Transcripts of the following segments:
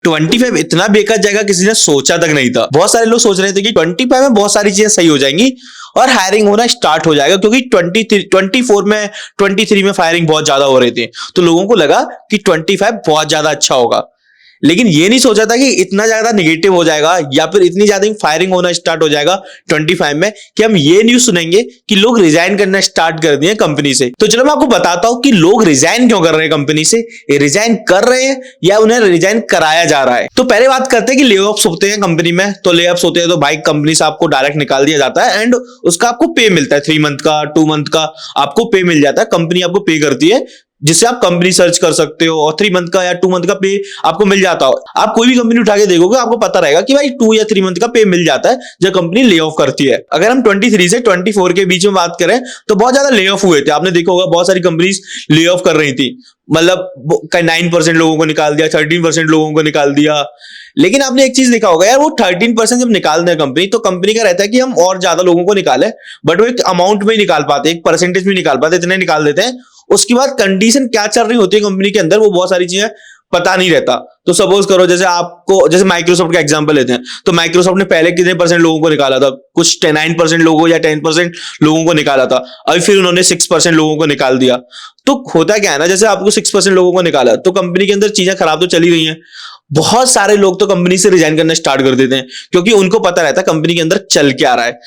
25 इतना बेकार जाएगा किसी ने सोचा तक नहीं था। बहुत सारे लोग सोच रहे थे कि 25 में बहुत सारी चीजें सही हो जाएंगी और हायरिंग होना स्टार्ट हो जाएगा, क्योंकि 24 में 23 में फायरिंग बहुत ज्यादा हो रही थी, तो लोगों को लगा कि 25 बहुत ज्यादा अच्छा होगा। लेकिन ये नहीं सोचा था कि इतना ज्यादा निगेटिव हो जाएगा या फिर इतनी ज्यादा फायरिंग होना स्टार्ट हो जाएगा 25 में कि हम ये न्यूज सुनेंगे कि लोग रिजाइन करना स्टार्ट कर दिए कंपनी से। तो चलो मैं आपको बताता हूं कि लोग रिजाइन क्यों कर रहे हैं कंपनी से, रिजाइन कर रहे हैं या उन्हें रिजाइन कराया जा रहा है। तो पहले बात करते हैं कि ले ऑफ्स होते हैं कंपनी में। तो ले ऑफ्स होते हैं तो भाई कंपनी से आपको डायरेक्ट निकाल दिया जाता है एंड उसका आपको पे मिलता है, 3 मंथ का 2 मंथ का आपको पे मिल जाता है, कंपनी आपको पे करती है, जिससे आप कंपनी सर्च कर सकते हो और 3 मंथ का या 2 मंथ का पे आपको मिल जाता हो। आप कोई भी कंपनी उठा के देखोगे आपको पता रहेगा कि भाई 2 या 3 मंथ का पे मिल जाता है जब कंपनी ले ऑफ करती है। अगर हम 23 से 24 के बीच में बात करें तो बहुत ज्यादा ले ऑफ हुए थे। आपने देखा होगा बहुत सारी कंपनीज ले ऑफ कर रही थी, मतलब 9% लोगों को निकाल दिया, 13% लोगों को निकाल दिया। लेकिन आपने एक चीज देखा होगा यार, वो 13% जब निकालते हैं कंपनी तो कंपनी का रहता है कि हम और ज्यादा लोगों को निकाले, बट वो एक अमाउंट में निकाल पाते, एक परसेंटेज में निकाल पाते, इतने निकाल देते हैं। उसके बाद कंडीशन क्या चल रही होती है कंपनी के अंदर वो बहुत सारी चीजें पता नहीं रहता। तो सपोज करो जैसे माइक्रोसॉफ्ट का एग्जांपल लेते हैं, तो माइक्रोसॉफ्ट ने पहले कितने परसेंट लोगों को निकाला था, कुछ 9% लोगों या 10% लोगों को निकाला था, अभी फिर उन्होंने 6% लोगों को निकाल दिया। तो होता क्या है ना, जैसे आपको 6% लोगों को निकाला तो कंपनी के अंदर चीजें खराब तो चली रही हैं, बहुत सारे लोग तो कंपनी से रिजाइन करना स्टार्ट कर देते हैं, क्योंकि उनको पता रहता है कंपनी के अंदर चल क्या रहा है,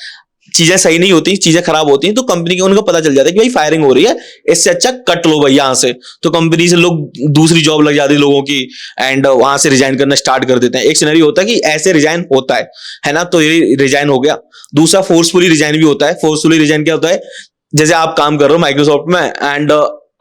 चीजें सही नहीं होती, चीजें खराब होती हैं, तो कंपनी के उनको पता चल जाता है कि भाई फायरिंग हो रही है, इससे अच्छा कट लो भाई यहां से। तो कंपनी से लोग दूसरी जॉब लग जाती है लोगों की एंड वहां से रिजाइन करना स्टार्ट कर देते हैं। एक सिनेरियो होता है कि ऐसे रिजाइन होता है ना, तो ये रिजाइन हो गया। दूसरा फोर्सफुली रिजाइन भी होता है। फोर्सफुली रिजाइन क्या होता है, जैसे आप काम कर रहे हो माइक्रोसॉफ्ट में एंड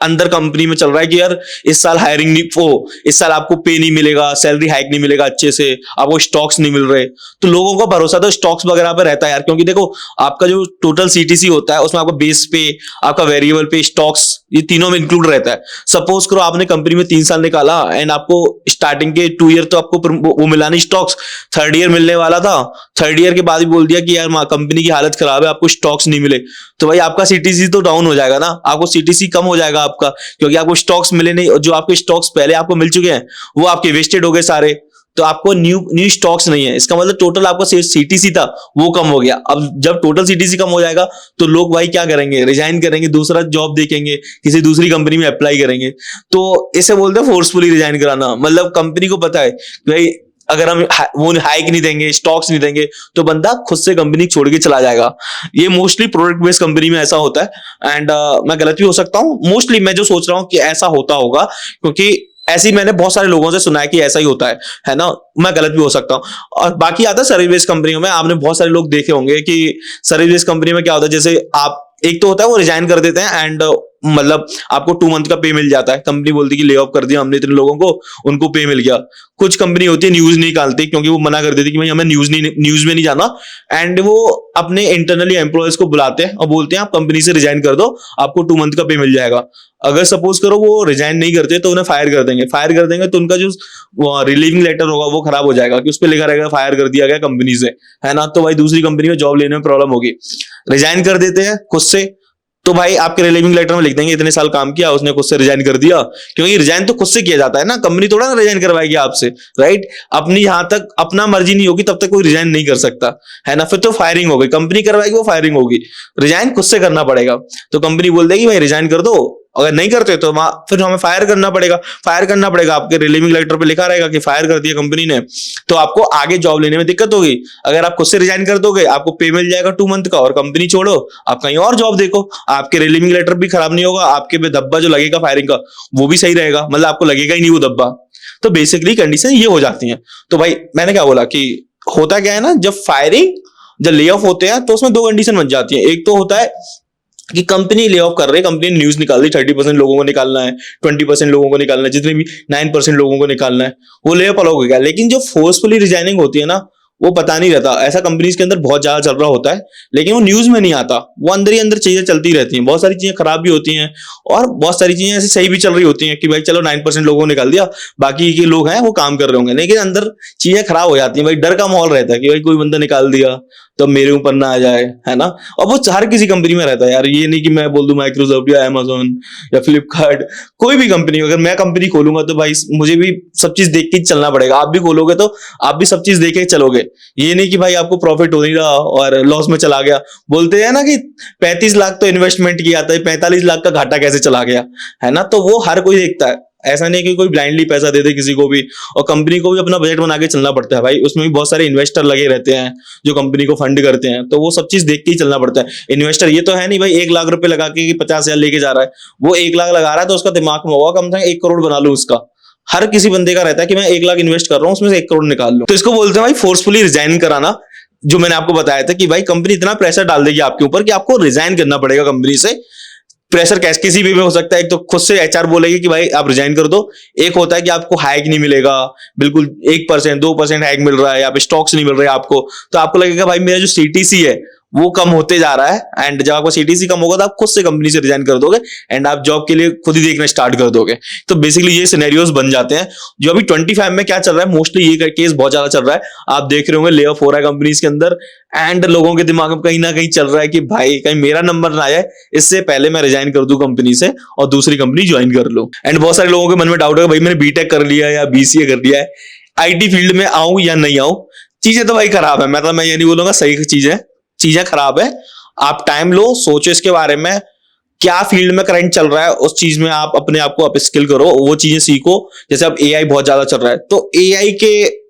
अंदर कंपनी में चल रहा है कि यार इस साल हायरिंग नहीं, इस साल आपको पे नहीं मिलेगा, सैलरी हाइक नहीं मिलेगा अच्छे से, आपको स्टॉक्स नहीं मिल रहे, तो लोगों का भरोसा तो स्टॉक्स वगैरह पे रहता है यार, क्योंकि देखो आपका जो टोटल सीटीसी होता है उसमें आपका बेस पे, आपका वेरिएबल पे, स्टॉक्स, ये तीनों में इंक्लूड रहता है। सपोज करो आपने कंपनी में 3 साल निकाला एंड आपको स्टार्टिंग के 2 ईयर तो आपको वो मिला नहीं स्टॉक्स, 3rd ईयर मिलने वाला था, 3rd ईयर के बाद ही बोल दिया कि यार कंपनी की हालत खराब है, आपको स्टॉक्स नहीं मिले, तो भाई आपका सीटीसी तो डाउन हो जाएगा ना, आपको सीटीसी कम हो जाएगा आपका, क्योंकि आपको स्टॉक्स मिले नहीं, और जो आपके स्टॉक्स पहले आपको मिल चुके हैं वो आपके वेस्टेड हो गए सारे, तो आपको न्यू स्टॉक्स नहीं है। इसका मतलब टोटल आपका सीटीसी था वो कम हो गया। अब जब टोटल सीटीसी कम हो जाएगा तो लोग भाई क्या करेंगे, रिजाइन करेंगे, दूसरा जॉब देखेंगे, किसी दूसरी कंपनी में अप्लाई करेंगे। तो इसे बोलते हैं फोर्सफुली रिजाइन कराना। मतलब कंपनी को पता है भाई अगर हम वो हाइक नहीं देंगे, स्टॉक्स नहीं देंगे, तो बंदा खुद से कंपनी छोड़ के चला जाएगा। ये मोस्टली प्रोडक्ट बेस्ड कंपनी में ऐसा होता है एंड मैं गलत भी हो सकता हूँ, मोस्टली मैं जो सोच रहा हूँ कि ऐसा होता होगा, क्योंकि ऐसे ही मैंने बहुत सारे लोगों से सुना है कि ऐसा ही होता है ना, मैं गलत भी हो सकता हूँ। और बाकी आता है सर्विस बेस्ड कंपनियों में, आपने बहुत सारे लोग देखे होंगे कि सर्विस बेस्ड कंपनी में क्या होता है, जैसे आप एक तो होता है वो रिजाइन कर देते हैं एंड मतलब आपको 2 मंथ का पे मिल जाता है, कंपनी बोलती है कि ले ऑफ कर दिया हमने इतने लोगों को, उनको पे मिल गया। कुछ कंपनी होती है न्यूज नहीं निकालती, क्योंकि वो मना कर देती कि भाई हमें न्यूज में नहीं जाना, एंड वो अपने इंटरनली एम्प्लॉयज को बुलाते हैं और बोलते हैं आप कंपनी से रिजाइन कर दो, आपको 2 मंथ का पे मिल जाएगा। अगर सपोज करो वो रिजाइन नहीं करते तो उन्हें फायर कर देंगे, तो उनका जो रिलीविंग लेटर होगा वो खराब हो जाएगा कि उस पर लिखा रहेगा फायर कर दिया गया कंपनी से, है ना, तो भाई दूसरी कंपनी में जॉब लेने में प्रॉब्लम होगी। रिजाइन कर देते हैं खुद से, तो भाई आपके रिलीविंग लेटर में लिख देंगे इतने साल काम किया, उसने खुद से रिजाइन कर दिया, क्योंकि रिजाइन तो खुद से किया जाता है ना, कंपनी थोड़ा ना रिजाइन करवाएगी आपसे, राइट। अपनी यहां तक अपना मर्जी नहीं होगी तब तक कोई रिजाइन नहीं कर सकता, है ना, फिर तो फायरिंग हो गई, कंपनी करवाएगी वो फायरिंग होगी, रिजाइन खुद से करना पड़ेगा। तो कंपनी बोल देगी भाई रिजाइन कर दो, अगर नहीं करते तो फिर हमें फायर करना पड़ेगा। आपके रिलीविंग लेटर पे लिखा रहेगा कि फायर कर दिया कंपनी ने, तो आपको आगे जॉब लेने में दिक्कत होगी। अगर आप खुद से रिजाइन कर दोगे आपको पे मिल जाएगा 2 मंथ का, और कंपनी छोड़ो आप कहीं और जॉब देखो, आपके रिलीविंग लेटर भी खराब नहीं होगा, आपके पे धब्बा जो लगेगा फायरिंग का वो भी सही रहेगा, मतलब आपको लगेगा ही नहीं वो धब्बा। तो बेसिकली कंडीशन ये हो जाती है। तो भाई मैंने क्या बोला कि होता क्या है ना, जब ले ऑफ होते हैं तो उसमें 2 कंडीशन बन जाती है। एक तो होता है कि कंपनी ले ऑफ कर रही है, कंपनी ने न्यूज निकाल दी 30% लोगों को निकालना है, 20% लोगों को निकालना है, जितने भी 9% लोगों को निकालना है, वो ले ऑफ अलग हो गया। लेकिन जो फोर्सफुली रिजाइनिंग होती है ना, वो पता नहीं रहता, ऐसा कंपनीज के अंदर बहुत ज्यादा चल रहा होता है, लेकिन वो न्यूज में नहीं आता, वो अंदर ही अंदर चीजें चलती रहती हैं। बहुत सारी चीजें खराब भी होती हैं और बहुत सारी चीजें ऐसे सही भी चल रही होती हैं कि भाई चलो 9% लोगों को निकाल दिया, बाकी के लोग हैं वो काम कर रहे होंगे, लेकिन अंदर चीजें खराब हो जाती हैं। भाई डर का माहौल रहता है कि भाई कोई बंदा निकाल दिया, तो मेरे ऊपर ना आ जाए, है ना। और वो हर किसी कंपनी में रहता है यार, ये नहीं कि मैं बोल दूं माइक्रोसॉफ्ट या अमेजोन या फ्लिपकार्ट, कोई भी कंपनी, अगर मैं कंपनी खोलूंगा तो भाई मुझे भी सब चीज देख के चलना पड़ेगा। आप भी खोलोगे तो आप भी सब चीज देख के चलोगे। ये नहीं कि भाई आपको प्रॉफिट हो नहीं रहा और लॉस में चला गया। बोलते हैं ना कि 35 लाख तो इन्वेस्टमेंट किया था, 45 लाख का घाटा कैसे चला गया, है ना। तो वो हर कोई देखता है, ऐसा नहीं कि कोई ब्लाइंडली पैसा दे दे किसी को भी। और कंपनी को भी अपना बजट बना के चलना पड़ता है भाई, उसमें भी बहुत सारे इन्वेस्टर लगे रहते हैं जो कंपनी को फंड करते हैं, तो वो सब चीज देख के ही चलना पड़ता है। इन्वेस्टर ये तो है नहीं भाई 1 लाख रुपए लगा के 50,000 लेके जा रहा है, वो 1 लाख लगा रहा है तो उसका दिमाग में होगा कम से कम 1 करोड़ बना लूं उसका। हर किसी बंदे का रहता है कि मैं 1 लाख इन्वेस्ट कर रहा हूं, उसमें से 1 करोड़ निकाल लूं। तो इसको बोलते हैं भाई फोर्सफुली रिजाइन कराना, जो मैंने आपको बताया था कि भाई कंपनी इतना प्रेशर डाल देगी आपके ऊपर कि आपको रिजाइन करना पड़ेगा कंपनी से। प्रेशर कैसे किसी भी में हो सकता है, एक तो खुद से एचआर बोलेगी कि भाई आप रिजाइन कर दो, एक होता है कि आपको हाइक नहीं मिलेगा, बिल्कुल 1% 2% हाइक मिल रहा है, या स्टॉक्स नहीं मिल रहे आपको, तो आपको लगेगा भाई मेरा जो सीटीसी है वो कम होते जा रहा है। एंड जब आपको सीटीसी कम होगा तो आप खुद से कंपनी से रिजाइन कर दोगे एंड आप जॉब के लिए खुद ही देखना स्टार्ट कर दोगे। तो बेसिकली ये सिनेरियोस बन जाते हैं। जो अभी 25 में क्या चल रहा है, मोस्टली ये केस बहुत ज्यादा चल रहा है। आप देख रहे होंगे ले ऑफ हो रहा है कंपनीज के अंदर, एंड लोगों के दिमाग में कहीं ना कहीं चल रहा है कि भाई कहीं मेरा नंबर ना आए, इससे पहले मैं रिजाइन कर दूं कंपनी से और दूसरी कंपनी ज्वाइन कर लूं। एंड बहुत सारे लोगों के मन में डाउट है भाई मैंने बीटेक कर लिया या बीसीए कर लिया है, आईटी फील्ड में आऊं या नहीं आऊं। चीजें तो भाई खराब है, मतलब मैं ये नहीं बोलूंगा सही चीजें खराब है। आप टाइम लो, सोचो इसके बारे में, क्या फील्ड में करंट चल रहा है उस चीज में आप अपने आप को अप स्किल करो, वो चीजें सीखो। जैसे अब एआई बहुत ज्यादा चल रहा है तो एआई के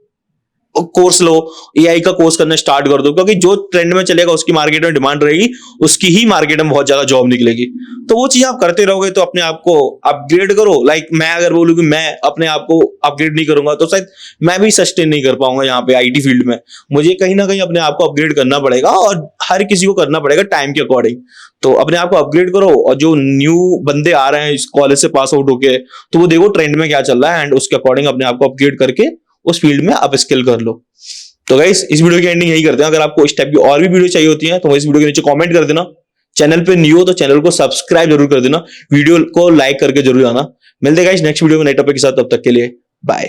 कोर्स लो, एआई का कोर्स करना स्टार्ट कर दो, क्योंकि जो ट्रेंड में चलेगा उसकी मार्केट में डिमांड रहेगी, उसकी ही मार्केट में बहुत ज्यादा जॉब निकलेगी। तो वो चीज आप करते रहोगे तो अपने आप को अपग्रेड करो। लाइक मैं अगर बोलूं कि मैं अपने आप को अपग्रेड नहीं करूंगा तो शायद मैं भी सस्टेन नहीं कर पाऊंगा यहाँ पे आईटी फील्ड में। मुझे कहीं ना कहीं अपने आप को अपग्रेड करना पड़ेगा और हर किसी को करना पड़ेगा टाइम के अकॉर्डिंग। तो अपने आप को अपग्रेड करो, और जो न्यू बंदे आ रहे हैं इस कॉलेज से पास आउट होके, तो वो देखो ट्रेंड में क्या चल रहा है एंड उसके अकॉर्डिंग अपने आप को अपग्रेड करके उस फील्ड में अप स्किल कर लो। तो गाइस इस वीडियो की एंडिंग यही करते हैं। अगर आपको इस टाइप की और भी वीडियो चाहिए होती है तो इस वीडियो के नीचे कमेंट कर देना। चैनल पे न्यू हो तो चैनल को सब्सक्राइब जरूर कर देना, वीडियो को लाइक करके जरूर आना। मिलते हैं गाइस नेक्स्ट वीडियो में नए टॉपिक के साथ, तब तक के लिए बाय।